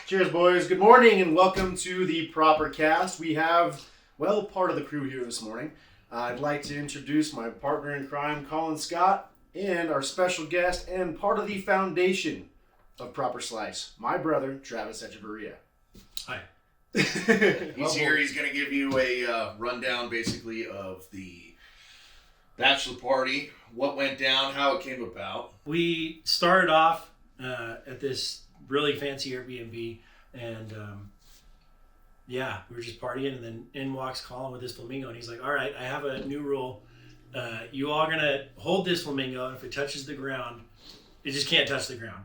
Cheers, boys. Good morning and welcome to the ProperCast. We have, part of the crew here this morning. I'd like to introduce my partner in crime, Colin Scott, and our special guest and part of the foundation of Proper Slice, my brother, Travis Echeverria. Hi. He's here. He's going to give you a rundown, basically, of the bachelor party, what went down, how it came about. We started off at this really fancy Airbnb, and we were just partying, and then in walks Colin with this flamingo, and he's like, all right, I have a new rule. You all are going to hold this flamingo, and if it touches the ground, it just can't touch the ground.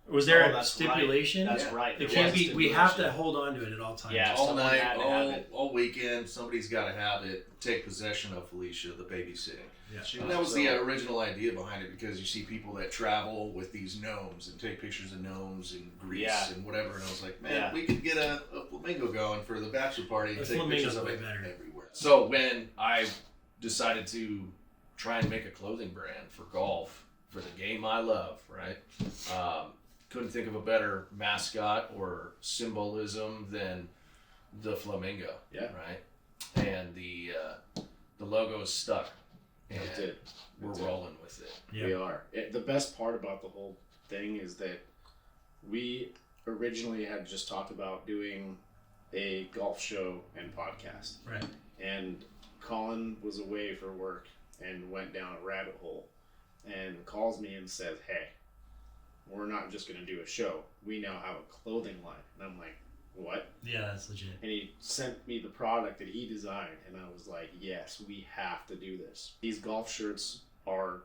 Was there a stipulation? Right. That's right. It can't be. We have to hold on to it at all times. Yeah, all night, all weekend, somebody's got to have it. Take possession of Felicia, the babysitting. Yeah. And that was the original idea behind it, because you see people that travel with these gnomes and take pictures of gnomes in Greece and whatever. And I was like, man, we could get a flamingo going for the bachelor party and take pictures of it everywhere. So when I decided to try and make a clothing brand for golf, for the game I love, right? Couldn't think of a better mascot or symbolism than the flamingo, right? And the logo is stuck, and we're rolling with it. Yeah. We are. The best part about the whole thing is that we originally had just talked about doing a golf show and podcast. Right. And Colin was away for work and went down a rabbit hole and calls me and says, hey, we're not just going to do a show. We now have a clothing line. And I'm like, what? Yeah, that's legit. And he sent me the product that he designed. And I was like, yes, we have to do this. These golf shirts are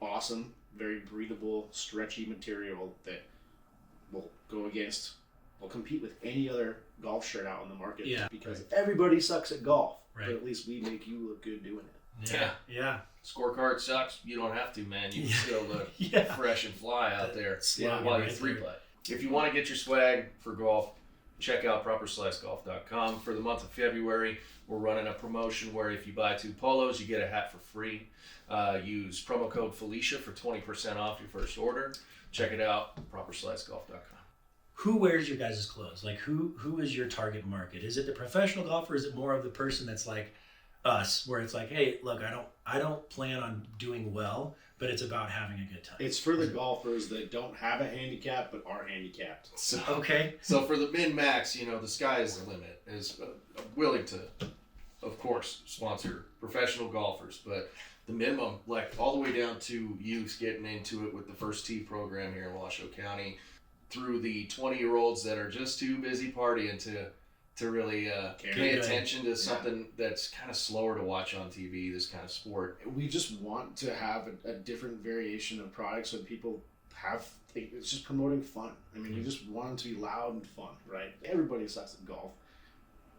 awesome, very breathable, stretchy material that will compete with any other golf shirt out on the market. Yeah. Because everybody sucks at golf. Right. But at least we make you look good doing it. Yeah. Scorecard sucks. You don't have to, man. You can still look fresh and fly out there while you three-putt. If you want to get your swag for golf, check out ProperSliceGolf.com. For the month of February, we're running a promotion where if you buy 2 polos, you get a hat for free. Use promo code Felicia for 20% off your first order. Check it out, ProperSliceGolf.com. Who wears your guys' clothes? Like, who is your target market? Is it the professional golfer, or is it more of the person that's like us, where it's like, hey, look, I don't plan on doing well, but it's about having a good time? It's for the golfers that don't have a handicap but are handicapped. So for the min-max, the sky is the limit. Is willing to, of course, sponsor professional golfers, but the minimum, like all the way down to youth getting into it with the First Tee program here in Washoe County, through the 20-year-olds that are just too busy partying to really pay attention to something that's kind of slower to watch on TV, this kind of sport. We just want to have a different variation of products so people it's just promoting fun. I mean, you just want it to be loud and fun, right? Everybody sucks at golf.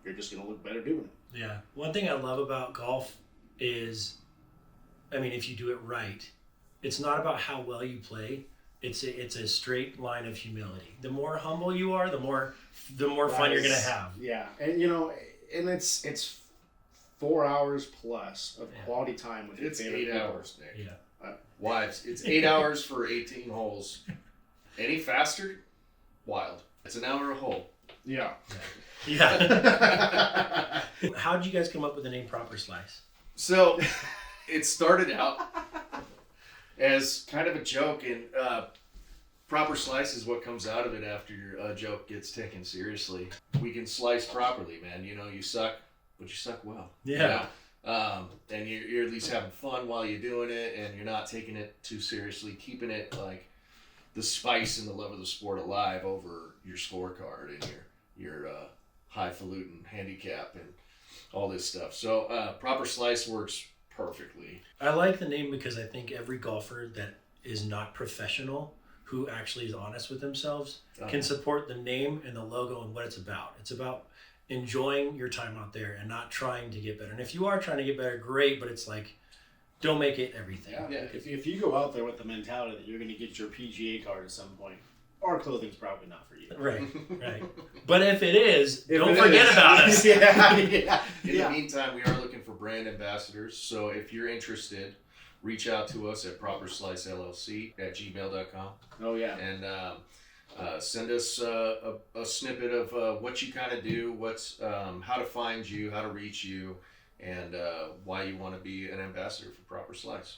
You're just going to look better doing it. Yeah. One thing I love about golf is, if you do it right, it's not about how well you play. It's a straight line of humility. The more humble you are, the more fun you're gonna have. Yeah, and and it's 4 hours plus of quality time with your favorite people. 8 hours, Nick. Yeah. Why? It's 8 hours for 18 holes. Any faster? Wild. It's an hour a hole. Yeah. Yeah. How did you guys come up with the name Proper Slice? So, it started out as kind of a joke, and proper slice is what comes out of it after your joke gets taken seriously. We can slice properly, man. You suck, but you suck well. Yeah. And you're at least having fun while you're doing it, and you're not taking it too seriously, keeping it like the spice and the love of the sport alive over your scorecard and your highfalutin handicap and all this stuff. So Proper Slice works perfectly. I like the name because I think every golfer that is not professional, who actually is honest with themselves, can support the name and the logo and what it's about. It's about enjoying your time out there and not trying to get better. And if you are trying to get better, great, but it's like, don't make it everything. Yeah. If you go out there with the mentality that you're going to get your PGA card at some point, our clothing's probably not for you. Right. But if it is, don't forget about us. In the meantime, we are looking for brand ambassadors. So if you're interested, reach out to us at ProperSliceLLC@gmail.com. Oh, yeah. And Send us a snippet of what you kind of do, what's how to find you, how to reach you, and why you want to be an ambassador for Proper Slice.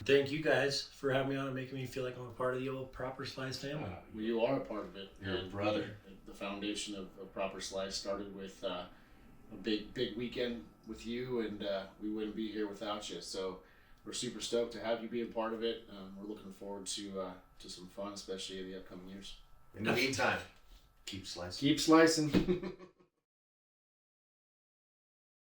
Thank you guys for having me on and making me feel like I'm a part of the old Proper Slice family. Well, you are a part of it. You're a brother. The foundation of Proper Slice started with a big weekend with you, and we wouldn't be here without you. So we're super stoked to have you be a part of it. We're looking forward to some fun, especially in the upcoming years. In the meantime, keep slicing. Keep slicing.